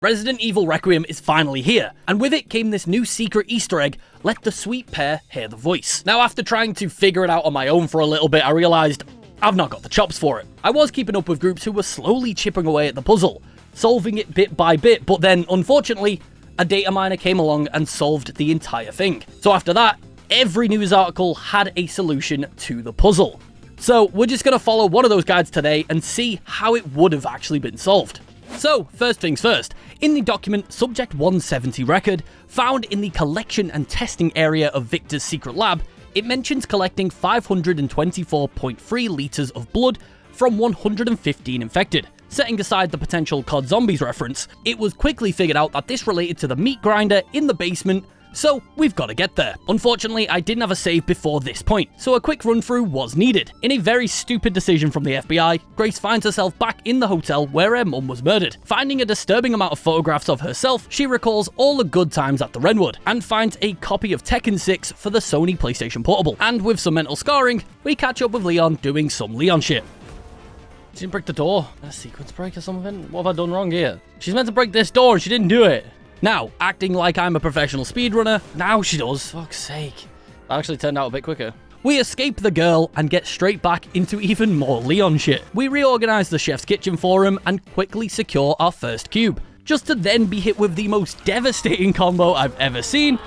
Resident Evil Requiem is finally here, and with it came this new secret Easter egg, let the sweet pair hear the voice. Now after trying to figure it out on my own for a little bit, I realised I've not got the chops for it. I was keeping up with groups who were slowly chipping away at the puzzle, solving it bit by bit, but then, unfortunately, a data miner came along and solved the entire thing. So after that, every news article had a solution to the puzzle. So we're just going to follow one of those guides today and see how it would have actually been solved. So, first things first, in the document Subject 170 record, found in the collection and testing area of Victor's secret lab, it mentions collecting 524.3 litres of blood from 115 infected. Setting aside the potential COD Zombies reference, it was quickly figured out that this related to the meat grinder in the basement, so we've got to get there. Unfortunately, I didn't have a save before this point, so a quick run through was needed. In a very stupid decision from the FBI, Grace finds herself back in the hotel where her mum was murdered. Finding a disturbing amount of photographs of herself, she recalls all the good times at the Renwood, and finds a copy of Tekken 6 for the Sony PlayStation Portable. And with some mental scarring, we catch up with Leon doing some Leon shit. She didn't break the door. A sequence break or something? What have I done wrong here? She's meant to break this door and she didn't do it. Now, acting like I'm a professional speedrunner, now she does. Fuck's sake. That actually turned out a bit quicker. We escape the girl and get straight back into even more Leon shit. We reorganize the chef's kitchen for him and quickly secure our first cube, just to then be hit with the most devastating combo I've ever seen.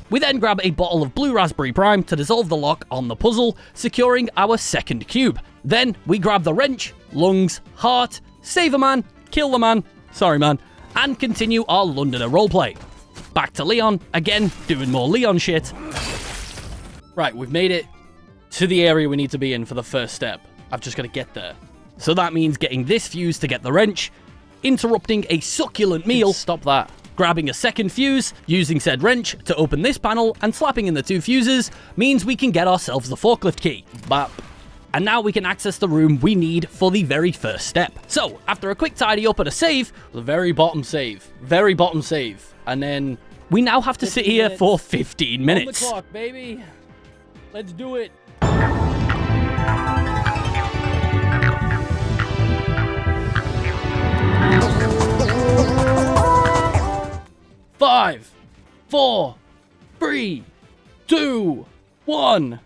We then grab a bottle of blue raspberry prime to dissolve the lock on the puzzle, securing our second cube. Then we grab the wrench, lungs, heart, save a man, kill the man, sorry man, and continue our Londoner roleplay. Back to Leon, again, doing more Leon shit. Right, we've made it to the area we need to be in for the first step. I've just got to get there. So that means getting this fuse to get the wrench, interrupting a succulent meal, stop that, grabbing a second fuse, using said wrench to open this panel, and slapping in the two fuses means we can get ourselves the forklift key. Bap. And now we can access the room we need for the very first step. So, after a quick tidy up at a save, the very bottom save, and then we now have to sit here for 15 minutes. On the clock, baby. Let's do it. 5, 4, 3, 2, 1.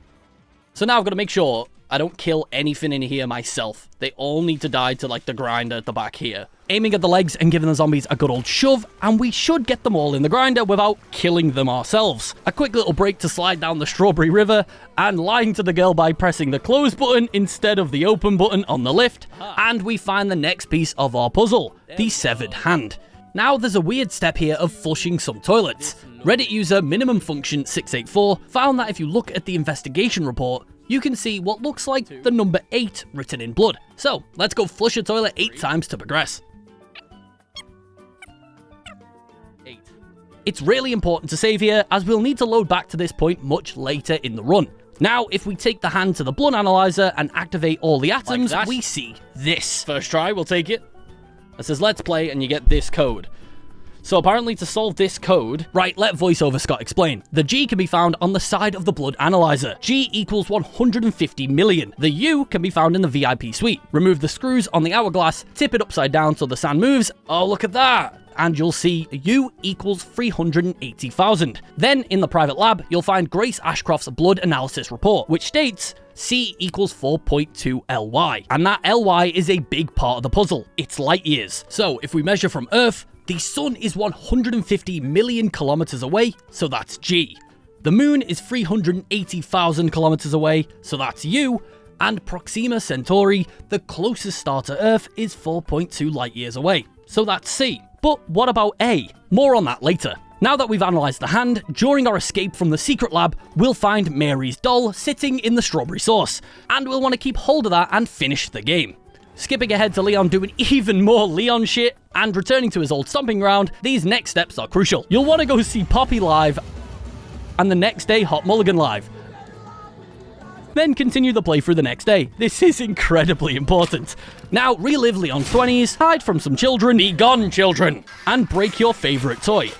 So now I've got to make sure I don't kill anything in here myself. They all need to die to, like, the grinder at the back here. Aiming at the legs and giving the zombies a good old shove, and we should get them all in the grinder without killing them ourselves. A quick little break to slide down the Strawberry River, and lying to the girl by pressing the close button instead of the open button on the lift, and we find the next piece of our puzzle, the severed hand. Now there's a weird step here of flushing some toilets. Reddit user Minimum Function 684 found that if you look at the investigation report, you can see what looks like the number 8 written in blood. So, let's go flush a toilet 8 times to progress. 8. It's really important to save here, as we'll need to load back to this point much later in the run. Now, if we take the hand to the blood analyzer and activate all the atoms, like we see this. First try, we'll take it. It says let's play, and you get this code. So apparently to solve this code, right, let VoiceOver Scott explain. The G can be found on the side of the blood analyzer. G equals 150 million. The U can be found in the VIP suite. Remove the screws on the hourglass, tip it upside down so the sand moves. Oh, look at that. And you'll see U equals 380,000. Then in the private lab, you'll find Grace Ashcroft's blood analysis report, which states C equals 4.2 LY. And that LY is a big part of the puzzle. It's light years. So if we measure from Earth, the sun is 150 million kilometers away, so that's G. The moon is 380,000 kilometers away, so that's U. And Proxima Centauri, the closest star to Earth, is 4.2 light years away, so that's C. But what about A? More on that later. Now that we've analysed the hand, during our escape from the secret lab, we'll find Mary's doll sitting in the strawberry sauce, and we'll want to keep hold of that and finish the game. Skipping ahead to Leon doing even more Leon shit, and returning to his old stomping ground, these next steps are crucial. You'll want to go see Poppy live, and the next day Hot Mulligan live. Then continue the playthrough the next day. This is incredibly important. Now, relive Leon's 20s, hide from some children, be gone children, and break your favourite toy.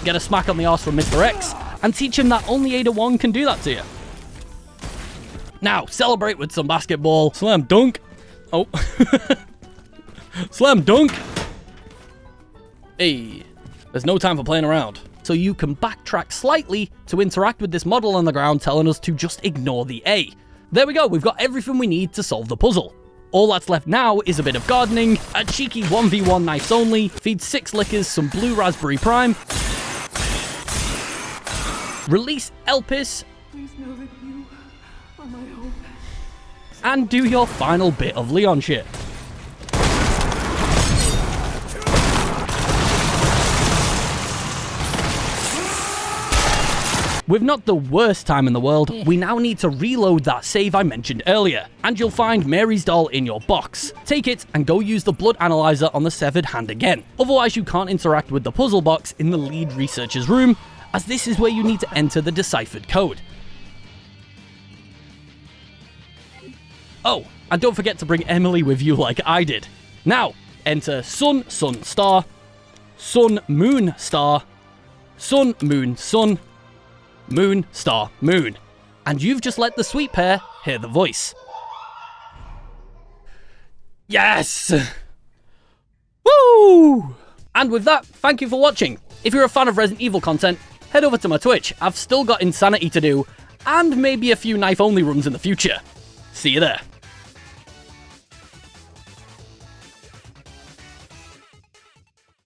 Get a smack on the arse from Mr. X, and teach him that only Ada Wong can do that to you. Now, celebrate with some basketball, slam dunk, Oh. Slam dunk! Hey, there's no time for playing around. So you can backtrack slightly to interact with this model on the ground telling us to just ignore the A. There we go, we've got everything we need to solve the puzzle. All that's left now is a bit of gardening, a cheeky 1v1 knives only, feed 6 lickers some blue raspberry prime, release Elpis, Please know that you are my hope. and do your final bit of Leon shit. With not the worst time in the world, we now need to reload that save I mentioned earlier, and you'll find Mary's doll in your box. Take it and go use the blood analyzer on the severed hand again. Otherwise you can't interact with the puzzle box in the lead researcher's room, as this is where you need to enter the deciphered code. Oh, and don't forget to bring Emily with you like I did. Now, enter sun, sun, star, sun, moon, star, sun, moon, sun, moon, star, moon. And you've just let the sweet pair hear the voice. Yes! Woo! And with that, thank you for watching. If you're a fan of Resident Evil content, head over to my Twitch. I've still got Insanity to do, and maybe a few knife-only runs in the future. See you there.